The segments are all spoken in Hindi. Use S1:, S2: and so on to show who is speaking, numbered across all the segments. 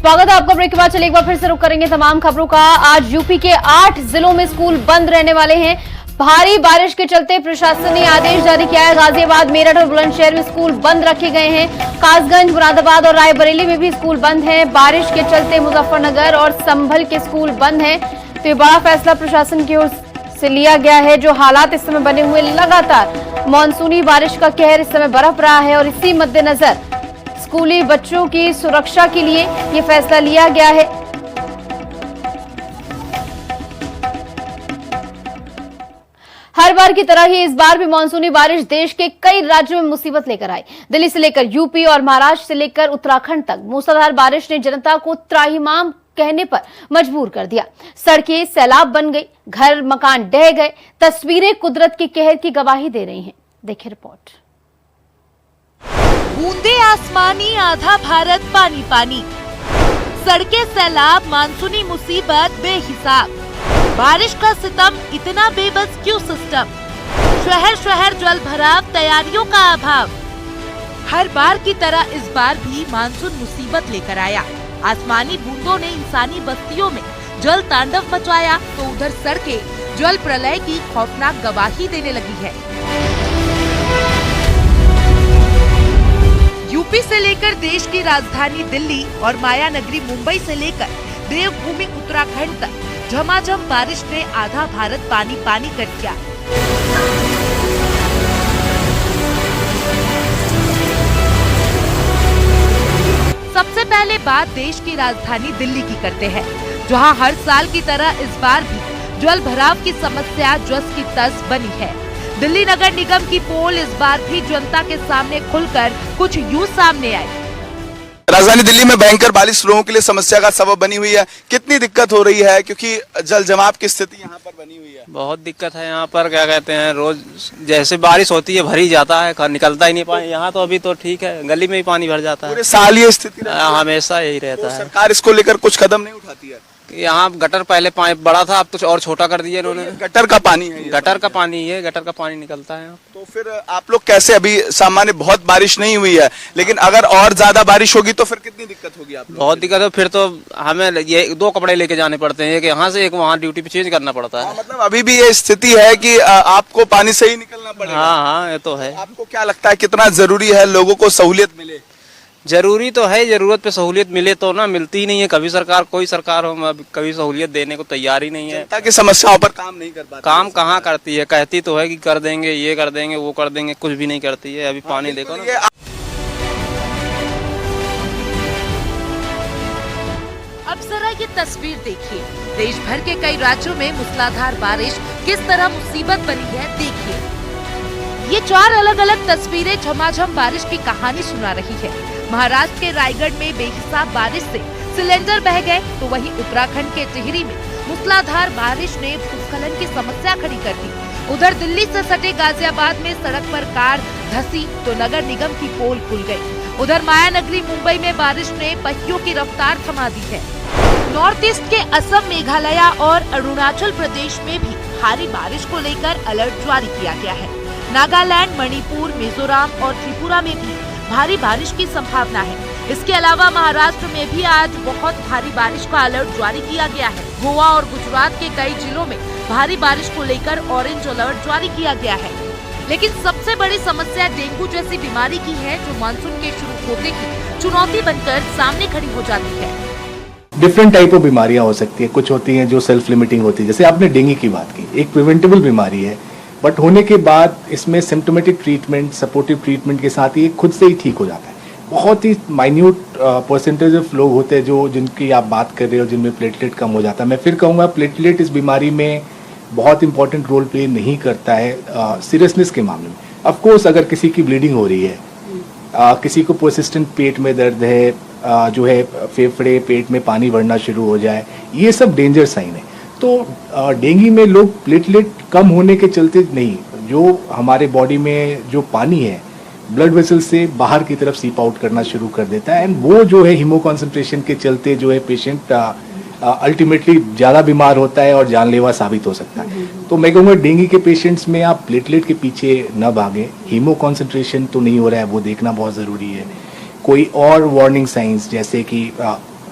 S1: स्वागत है आपका। ब्रेक के बाद चलिए एक बार फिर से रुक करेंगे तमाम खबरों का। आज यूपी के 8 जिलों में स्कूल बंद रहने वाले हैं। भारी बारिश के चलते प्रशासन ने आदेश जारी किया है। गाजियाबाद, मेरठ और बुलंदशहर में स्कूल बंद रखे गए हैं। कासगंज, मुरादाबाद और रायबरेली में भी स्कूल बंद हैं। बारिश के चलते मुजफ्फरनगर और संभल के स्कूल बंद हैं। तो ये बड़ा फैसला प्रशासन की ओर से लिया गया है। जो हालात इस समय बने हुए, लगातार मानसूनी बारिश का कहर इस समय बरप रहा है और इसी मद्देनजर स्कूली बच्चों की सुरक्षा के लिए ये फैसला लिया गया है। हर बार की तरह ही इस बार भी मानसूनी बारिश देश के कई राज्यों में मुसीबत लेकर आई। दिल्ली से लेकर यूपी और महाराष्ट्र से लेकर उत्तराखंड तक मूसलाधार बारिश ने जनता को त्राहिमाम कहने पर मजबूर कर दिया। सड़कें सैलाब बन गई, घर मकान ढह गए। तस्वीरें कुदरत के कहर की गवाही दे रही हैं। देखिए रिपोर्ट।
S2: बूंदे आसमानी, आधा भारत पानी पानी। सड़कें सैलाब, मानसूनी मुसीबत बेहिसाब। बारिश का सितम, इतना बेबस क्यों सिस्टम। शहर शहर जल भराव, तैयारियों का अभाव। हर बार की तरह इस बार भी मानसून मुसीबत लेकर आया। आसमानी बूंदों ने इंसानी बस्तियों में जल तांडव मचाया तो उधर सड़कें जल प्रलय की खौफनाक गवाही देने लगी है। यूपी से लेकर देश की राजधानी दिल्ली और माया नगरी मुंबई से लेकर देवभूमि उत्तराखंड तक झमाझम बारिश ने आधा भारत पानी पानी कर दिया। सबसे पहले बात देश की राजधानी दिल्ली की करते हैं, जहां हर साल की तरह इस बार भी जल भराव की समस्या जस की तस बनी है। दिल्ली नगर निगम की पोल इस बार भी जनता के सामने खुलकर कुछ यूं सामने आई।
S3: राजधानी दिल्ली में भयंकर बारिश लोगों के लिए समस्या का सबब बनी हुई है। कितनी दिक्कत हो रही है, क्योंकि जल जमाव की स्थिति यहाँ पर बनी हुई है।
S4: बहुत दिक्कत है यहाँ पर। क्या कहते हैं, रोज जैसे बारिश होती है भरी जाता है, निकलता ही नहीं पानी। यहाँ तो अभी तो ठीक है, गली में ही पानी भर जाता है।
S3: पूरे साल ये स्थिति
S4: हमेशा यही रहता है।
S3: सरकार इसको लेकर कुछ कदम नहीं उठाती है।
S4: यहाँ गटर पहले पाइप बड़ा था, अब कुछ और छोटा कर दिया इन्होंने।
S3: गटर का पानी है,
S4: गटर का पानी है, गटर का पानी निकलता है।
S3: तो फिर आप लोग कैसे, अभी सामान्य बहुत बारिश नहीं हुई है, लेकिन अगर और ज्यादा बारिश होगी तो फिर कितनी दिक्कत होगी आप लोग?
S4: बहुत दिक्कत है। फिर तो हमें ये 2 कपड़े लेके जाने पड़ते हैं, एक यहाँ से एक वहाँ ड्यूटी पे चेंज करना पड़ता है।
S3: मतलब अभी भी ये स्थिति है कि आपको पानी से ही निकलना पड़ेगा।
S4: हाँ, ये तो है।
S3: आपको क्या लगता है कितना जरूरी है लोगों को सहूलियत मिले?
S4: जरूरी तो है, जरूरत पे सहूलियत मिले तो ना, मिलती ही नहीं है। कभी सरकार, कोई सरकार हो, कभी सहूलियत देने को तैयार ही नहीं है।
S3: जनता की समस्याओं पर काम नहीं कर पाती।
S4: काम कहाँ करती है, कहती तो है कि कर देंगे, ये कर देंगे, वो कर देंगे, कुछ भी नहीं करती है। अभी पानी देखो ना।
S2: अब जरा ये तस्वीर देखिए। देश भर के कई राज्यों में मूसलाधार बारिश किस तरह मुसीबत बनी है, देखिए। ये 4 अलग अलग तस्वीरें झमाझम बारिश की कहानी सुना रही है। महाराष्ट्र के रायगढ़ में बेहिसाब बारिश से सिलेंडर बह गए, तो वहीं उत्तराखंड के टिहरी में मूसलाधार बारिश ने भूस्खलन की समस्या खड़ी कर दी। उधर दिल्ली से सटे गाजियाबाद में सड़क पर कार धंसी तो नगर निगम की पोल खुल गई। उधर माया नगरी मुंबई में बारिश ने पहियों की रफ्तार थमा दी है। नॉर्थ ईस्ट के असम, मेघालय और अरुणाचल प्रदेश में भी भारी बारिश को लेकर अलर्ट जारी किया गया है। नागालैंड, मणिपुर, मिजोरम और त्रिपुरा में भी भारी बारिश की संभावना है। इसके अलावा महाराष्ट्र में भी आज बहुत भारी बारिश का अलर्ट जारी किया गया है। गोवा और गुजरात के कई जिलों में भारी बारिश को लेकर ऑरेंज अलर्ट जारी किया गया है। लेकिन सबसे बड़ी समस्या डेंगू जैसी बीमारी की है, जो मानसून के शुरू होते ही चुनौती बनकर सामने खड़ी हो जाती है।
S5: डिफरेंट टाइप ऑफ बीमारियां हो सकती है। कुछ होती हैं जो सेल्फ लिमिटिंग होती है, जैसे आपने डेंगू की बात की, एक प्रिवेंटेबल बीमारी है, बट होने के बाद इसमें सिम्टोमेटिक ट्रीटमेंट, सपोर्टिव ट्रीटमेंट के साथ ये खुद से ही ठीक हो जाता है। बहुत ही माइन्यूट परसेंटेज ऑफ लोग होते हैं जो जिनकी आप बात कर रहे हो, जिनमें प्लेटलेट कम हो जाता है। मैं फिर कहूँगा प्लेटलेट इस बीमारी में बहुत इंपॉर्टेंट रोल प्ले नहीं करता है सीरियसनेस के मामले में। ऑफकोर्स अगर किसी की ब्लीडिंग हो रही है, किसी को परसिस्टेंट पेट में दर्द है, जो है फेफड़े, पेट में पानी भरना शुरू हो जाए, ये सब डेंजर साइन है। तो डेंगू में लोग प्लेटलेट कम होने के चलते नहीं, जो हमारे बॉडी में जो पानी है ब्लड वेसल से बाहर की तरफ सीप आउट करना शुरू कर देता है, एंड वो जो है हीमो कॉन्सेंट्रेशन के चलते जो है पेशेंट अल्टीमेटली ज़्यादा बीमार होता है और जानलेवा साबित हो सकता है। तो मैं कहूँगा डेंगू के पेशेंट्स में आप प्लेटलेट के पीछे न भागें। हीमो कॉन्सेंट्रेशन तो नहीं हो रहा है, वो देखना बहुत ज़रूरी है। कोई और वार्निंग साइंस जैसे कि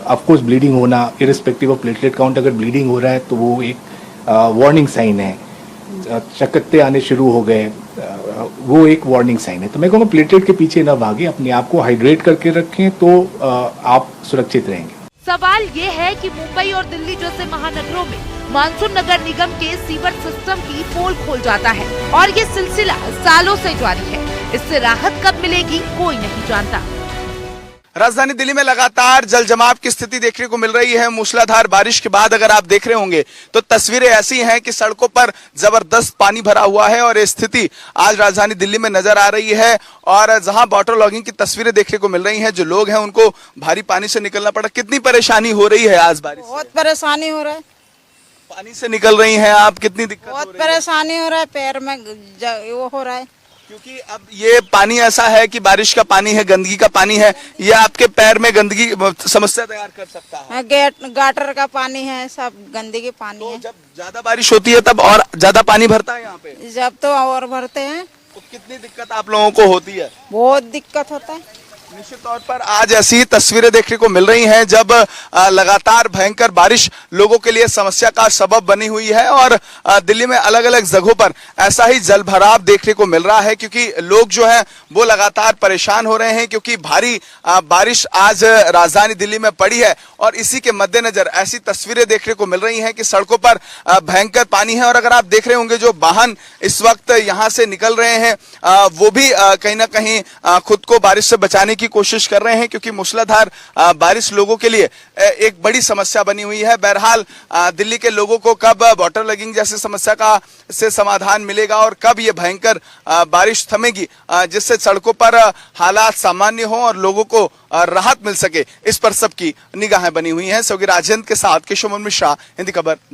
S5: ऑफ कोर्स ब्लीडिंग होना, इरिस्पेक्टिव ऑफ प्लेटलेट काउंट, अगर ब्लीडिंग हो रहा है तो वो एक वार्निंग साइन है। चकत्ते आने शुरू हो गए, वो एक वार्निंग साइन है। तो मैं कहूँगा प्लेटलेट के पीछे ना भागे, अपने आप को हाइड्रेट करके रखें तो आप सुरक्षित रहेंगे।
S2: सवाल ये है कि मुंबई और दिल्ली जैसे महानगरों में मानसून नगर निगम के सीवर सिस्टम की पोल खोल जाता है और ये सिलसिला सालों से जारी है। इससे राहत कब मिलेगी कोई नहीं जानता।
S3: राजधानी दिल्ली में लगातार जल जमाव की स्थिति देखने को मिल रही है। मूसलाधार बारिश के बाद अगर आप देख रहे होंगे तो तस्वीरें ऐसी हैं कि सड़कों पर जबरदस्त पानी भरा हुआ है और ये स्थिति आज राजधानी दिल्ली में नजर आ रही है। और जहां वाटर लॉगिंग की तस्वीरें देखने को मिल रही हैं, जो लोग हैं उनको भारी पानी से निकलना पड़ा। कितनी परेशानी हो रही है आज बारिश से?
S6: बहुत परेशानी हो रहा है।
S3: पानी से निकल रही हैं आप, कितनी दिक्कत
S6: बहुत
S3: हो रही है?
S6: परेशानी हो रहा है, पैर में वो हो रहा है।
S3: क्योंकि अब ये पानी ऐसा है कि बारिश का पानी है, गंदगी का पानी है, ये आपके पैर में गंदगी समस्या तैयार कर सकता है।
S6: गाटर का पानी है, सब गंदगी पानी
S3: तो
S6: है।
S3: जब ज्यादा बारिश होती है तब और ज्यादा पानी भरता है यहाँ पे?
S6: जब तो और भरते हैं।
S3: तो कितनी दिक्कत आप लोगों को होती है?
S6: बहुत दिक्कत होता है।
S3: निश्चित तौर पर आज ऐसी तस्वीरें देखने को मिल रही हैं जब लगातार भयंकर बारिश लोगों के लिए समस्या का सबब बनी हुई है। और दिल्ली में अलग अलग जगहों पर ऐसा ही जल भराव देखने को मिल रहा है, क्योंकि लोग जो है वो लगातार परेशान हो रहे हैं, क्योंकि भारी बारिश आज राजधानी दिल्ली में पड़ी है। और इसी के मद्देनजर ऐसी तस्वीरें देखने को मिल रही हैं कि सड़कों पर भयंकर पानी है। और अगर आप देख रहे होंगे जो वाहन इस वक्त यहाँ से निकल रहे हैं वो भी कहीं ना कहीं खुद को बारिश से बचाने की कोशिश कर रहे हैं, क्योंकि मूसलाधार बारिश लोगों के लिए एक बड़ी समस्या बनी हुई है। बहरहाल दिल्ली के लोगों को कब वाटर लॉगिंग जैसी समस्या का से समाधान मिलेगा और कब ये भयंकर बारिश थमेगी, जिससे सड़कों पर हालात सामान्य हो और लोगों को राहत मिल सके, इस पर सबकी निगाहें बनी हुई हैं। सौगी राजेंद्र के साथ किशोर मिश्रा, हिंदी खबर।